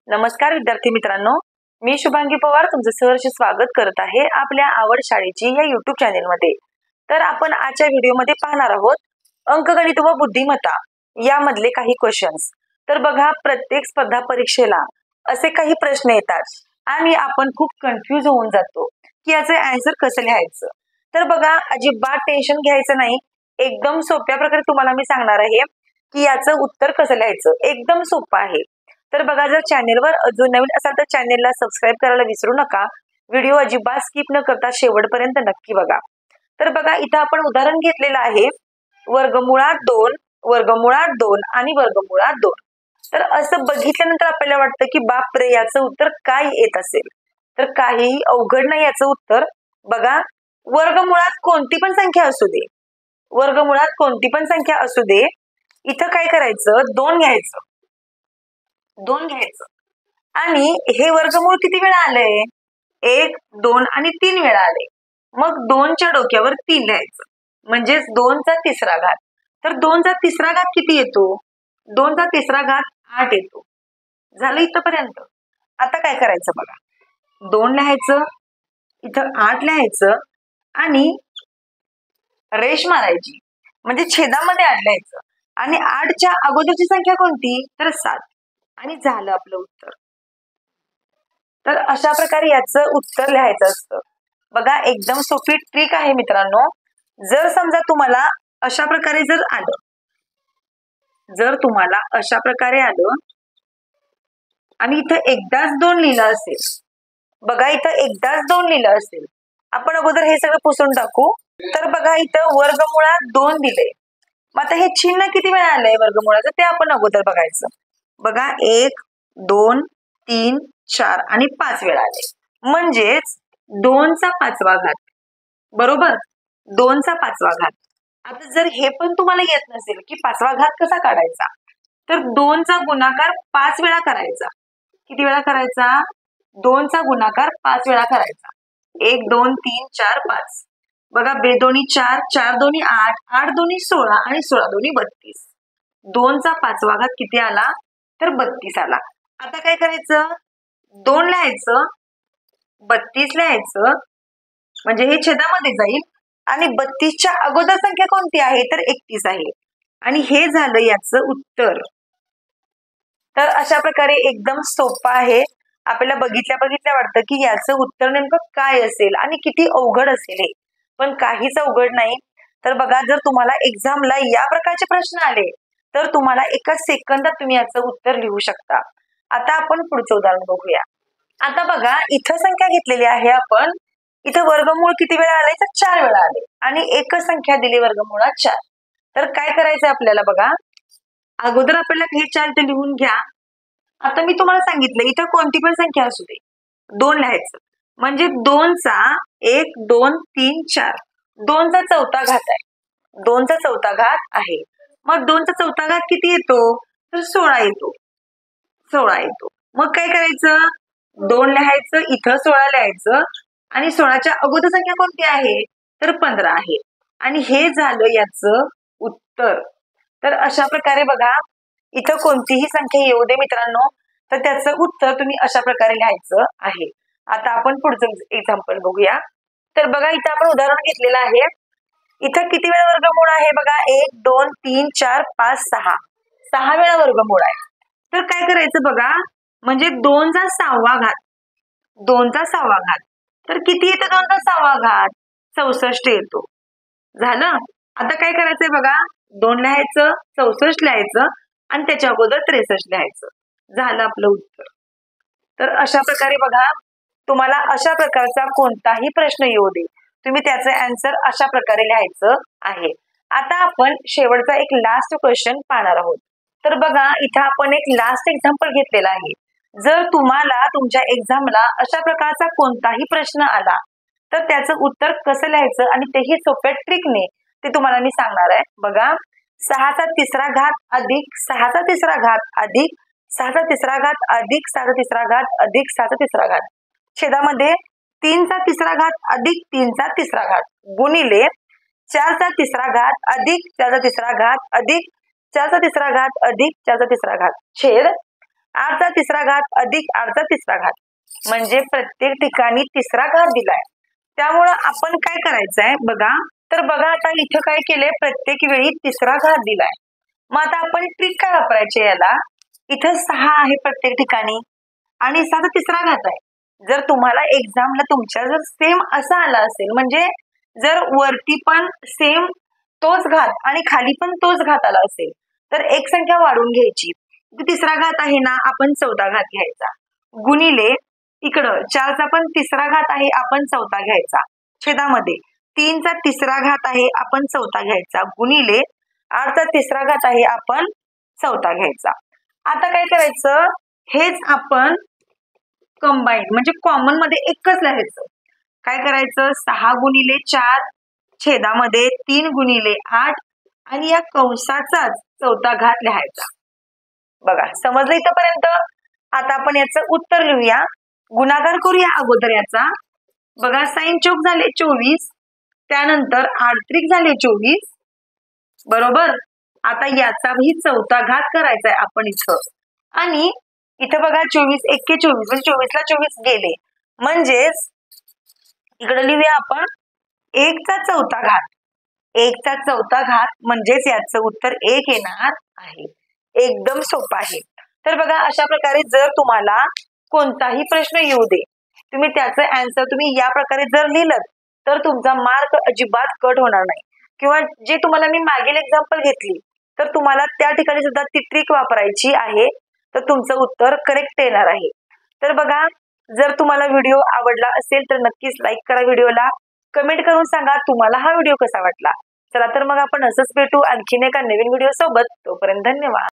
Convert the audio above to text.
नमस्कार विद्यार्थी मित्रांनो, मी शुभांगी पवार तुमचं सहर्ष स्वागत करत आहे आपल्या आवड शाळेची या युट्यूब चॅनेलमध्ये। तर आपण आजच्या व्हिडिओमध्ये पाहणार आहोत अंकगणित व बुद्धिमत्ता यामधले काही क्वेश्चन्स। तर बघा, प्रत्येक स्पर्धा परीक्षेला असे काही प्रश्न येतात आणि आपण खूप कन्फ्यूज होऊन जातो की याचे आन्सर कसं लिहायचं। तर बघा, अजिबात टेन्शन घ्यायचं नाही, एकदम सोप्या प्रकारे तुम्हाला मी सांगणार आहे की याचं उत्तर कसं लिहायचं। एकदम सोपं आहे। तर बघा, जर चॅनेलवर अजून नवीन असाल तर चॅनेलला सबस्क्राईब करायला विसरू नका। व्हिडिओ अजिबात स्किप न करता शेवटपर्यंत नक्की बघा। तर बघा, इथं आपण उदाहरण घेतलेलं आहे वर्गमुळात 2, वर्गमुळात 2 आणि वर्गमुळात 2। तर असं बघितल्यानंतर आपल्याला वाटतं की बापरे, याचं उत्तर काय येत असेल। तर काहीही अवघड नाही याचं उत्तर। बघा, वर्गमुळात कोणती पण संख्या असू दे, वर्गमुळात कोणती पण संख्या असू दे, इथं काय करायचं, 2 घ्यायचं, 2 घ्यायचं आणि हे वर्गमूळ किती वेळा आलंय, 1, 2 आणि 3 वेळा आले। मग 2 च्या डोक्यावर 3 लिहायचं, म्हणजेच 2 चा तिसरा घात। तर 2 चा तिसरा घात किती येतो, 2 चा तिसरा घात 8 येतो। झालं इथपर्यंत। आता काय करायचं बघा, 2 लिहायचं, इथं 8 लिहायचं आणि रेष मारायची, म्हणजे छेदामध्ये 8 लिहायचं आणि 8 च्या अगोदरची संख्या कोणती, तर 7 आणि झालं आपलं उत्तर। तर अशा प्रकारे याचं उत्तर लिहायचं असतं। बघा, एकदम सोपी ट्रिक आहे मित्रांनो। जर समजा तुम्हाला अशा प्रकारे जर आलं, जर तुम्हाला अशा प्रकारे आलं आणि इथं एकदाच 2 लिहिलं असेल, बघा इथं एकदाच 2 लिहिलं असेल, आपण अगोदर हे सगळं पुसून टाकू। तर बघा, इथं वर्गमुळात 2 दिले, मग आता हे चिन्ह किती वेळा आलंय वर्गमुळाचं ते आपण अगोदर बघायचं। बघा, 1, 2, 3, 4 आणि 5 वेळा आले, म्हणजेच 2 चा 5वा घात, बरोबर, 2 चा 5वा घात। आता जर हे पण तुम्हाला येत नसेल की 5वा घात कसा काढायचा, तर 2 चा गुणाकार 5 वेळा करायचा। किती वेळा करायचा, 2 चा गुणाकार 5 वेळा करायचा। 1, 2, 3, 4, 5। बघा, बेदोनी 4, 4 दोन्ही 8, 8 दोन्ही 16 आणि 16 दोन्ही 32। 2 चा 5वा घात किती आला, तर 32 आला। आता काय करायचं, 2 लिहायचं, 32 लिहायचं, म्हणजे हे छेदामध्ये जाईल आणि 32 च्या अगोदर संख्या कोणती आहे, तर 31 आहे आणि हे झालं याचं उत्तर। तर अशा प्रकारे एकदम सोपं आहे। आपल्याला बघितल्या वाटतं की याचं उत्तर नेमकं काय असेल आणि किती अवघड असेल हे, पण काहीच अवघड नाही। तर बघा, जर तुम्हाला एक्झामला या प्रकारचे प्रश्न आले तर तुम्हाला एका सेकंदात तुम्ही याचं उत्तर लिहू शकता। आता आपण पुढचं उदाहरण बघूया। आता बघा, इथं संख्या घेतलेली आहे आपण, इथं वर्गमूळ किती वेळा आले, तर 4 वेळा आले आणि एकच संख्या दिली वर्गमुळात 4। तर काय करायचं आपल्याला, बघा अगोदर आपल्याला हे 4 इथे लिहून घ्या। आता मी तुम्हाला सांगितलं इथं कोणती पण संख्या असू दे, 2 लिहायचं, म्हणजे 2 चा 1, 2, 3, 4, 2 चा चौथा घात आहे, 2 चा चौथा घात आहे। मग 2 चा चौथा घात किती येतो, तर 16 येतो, 16 येतो। मग काय करायचं, 2 लिहायचं, इथं 16 लिहायचं आणि 16च्या अगोदर संख्या कोणती आहे, तर 15 आहे आणि हे झालं याचं उत्तर। तर अशा प्रकारे बघा, इथं कोणतीही संख्या येऊ दे मित्रांनो, तर त्याचं उत्तर तुम्ही अशा प्रकारे लिहायचं आहे। आता आपण पुढचं एक्झाम्पल बघूया। तर बघा, इथं आपण उदाहरण घेतलेलं आहे, इथं किती वेळा वर्गमूळ आहे, बघा 1, 2, 3, 4, 5, 6, 6 वेळा वर्गमूळ आहे। तर काय करायचं बघा, म्हणजे 2 चा 6वा घात, 2 चा 6वा घात, तर किती येतं 2 चा 6वा घात, 64 येतो। झालं। आता काय करायचंय बघा, 2 लिहायचं, 64 लिहायचं आणि त्याच्या अगोदर 63 लिहायचं, झालं आपलं उत्तर। तर अशा प्रकारे बघा, तुम्हाला अशा प्रकारचा कोणताही प्रश्न येऊ दे, तुम्ही त्याचे आन्सर अशा प्रकारे लिहायचं आहे। आता आपण शेवटचा एक लास्ट क्वेश्चन पाहणार आहोत। तर बघा, इथं आपण एक लास्ट एक्झाम्पल घेतलेला आहे। जर तुम्हाला तुमच्या एक्झामला अशा प्रकारचा कोणताही प्रश्न आला तर त्याचं उत्तर कसं लिहायचं आणि तेही सोप्या ट्रिकने ते तुम्हाला मी सांगणार आहे। बघा, 6 चा तिसरा घात अधिक 6 चा तिसरा घात अधिक 6 चा तिसरा घात अधिक 6 चा तिसरा घात अधिक 6 चा तिसरा घात, छेदामध्ये 3 चा तिसरा घात अधिक 3 चा तिसरा घात गुणिले 4 चा तिसरा घात अधिक 4 चा तिसरा घात अधिक 4 चा तिसरा घात अधिक 4 चा तिसरा घात, छेद 8चा तिसरा घात अधिक 8चा तिसरा घात म्हणजे प्रत्येक ठिकाणी तिसरा घात दिलाय. त्यामुळं आपण काय करायचंय बघा, तर बघा आता इथं काय केलंय, प्रत्येक वेळी तिसरा घात दिलाय. मग आता आपण ट्रिक काय वापरायची याला, इथं 6 आहे प्रत्येक ठिकाणी आणि 6चा तिसरा घात आहे. जर तुम्हाला एक्झामला तुमच्या जर सेम असं आला असेल, म्हणजे जर वरती पण सेम तोच घात आणि खाली पण तोच घात आला असेल, तर एक संख्या वाढून घ्यायची. तिसरा घात आहे ना, आपण 14 घात घ्यायचा, गुणिले इकडं 4चा पण तिसरा घात आहे, आपण 14 घ्यायचा, छेदामध्ये 3चा तिसरा घात आहे, आपण 14 घ्यायचा, गुणिले 8चा तिसरा घात आहे, आपण 14 घ्यायचा. आता काय करायचं, हेच आपण कंबाईन म्हणजे कॉमन मध्ये एकच लिहायचं. काय करायचं, 6 गुणिले 4 छेदामध्ये 3 गुणिले 8 आणि या कंसाचाच 14 घात लिहायचा. बघा समजलं इथपर्यंत. आता आपण याचं उत्तर लिहूया, गुणाकार करूया अगोदर याचा. बघा साइन चौक झाले 24, त्यानंतर 8 त्रिक झाले 24, बरोबर. आता याचाही 14 घात करायचा आहे आपण इथं, आणि इथं बघा 24 एक्के 24 म्हणजे 24ला 24 गेले, म्हणजेच इकडे लिहूया आपण 1चा चौथा घात. 1चा चौथा घात म्हणजेच याचं उत्तर 1 येणार आहे. एकदम सोपं आहे. तर बघा अशा प्रकारे जर तुम्हाला कोणताही प्रश्न येऊ दे, तुम्ही त्याचं आन्सर तुम्ही या प्रकारे जर लिहिलं तर तुमचा मार्क अजिबात कट होणार नाही. किंवा जे तुम्हाला मी मागील एक्झाम्पल घेतली, तर तुम्हाला त्या ठिकाणी सुद्धा ती ट्रिक वापरायची आहे, तर तुमचं उत्तर करेक्ट येणार आहे. तर बघा, जर तुम्हाला व्हिडिओ आवडला असेल तर नक्कीच लाईक करा व्हिडिओला, कमेंट करून सांगा तुम्हाला हा व्हिडिओ कसा वाटला. चला तर मग आपण असंच भेटू आणखीन एका नवीन व्हिडिओ सोबत. तोपर्यंत धन्यवाद.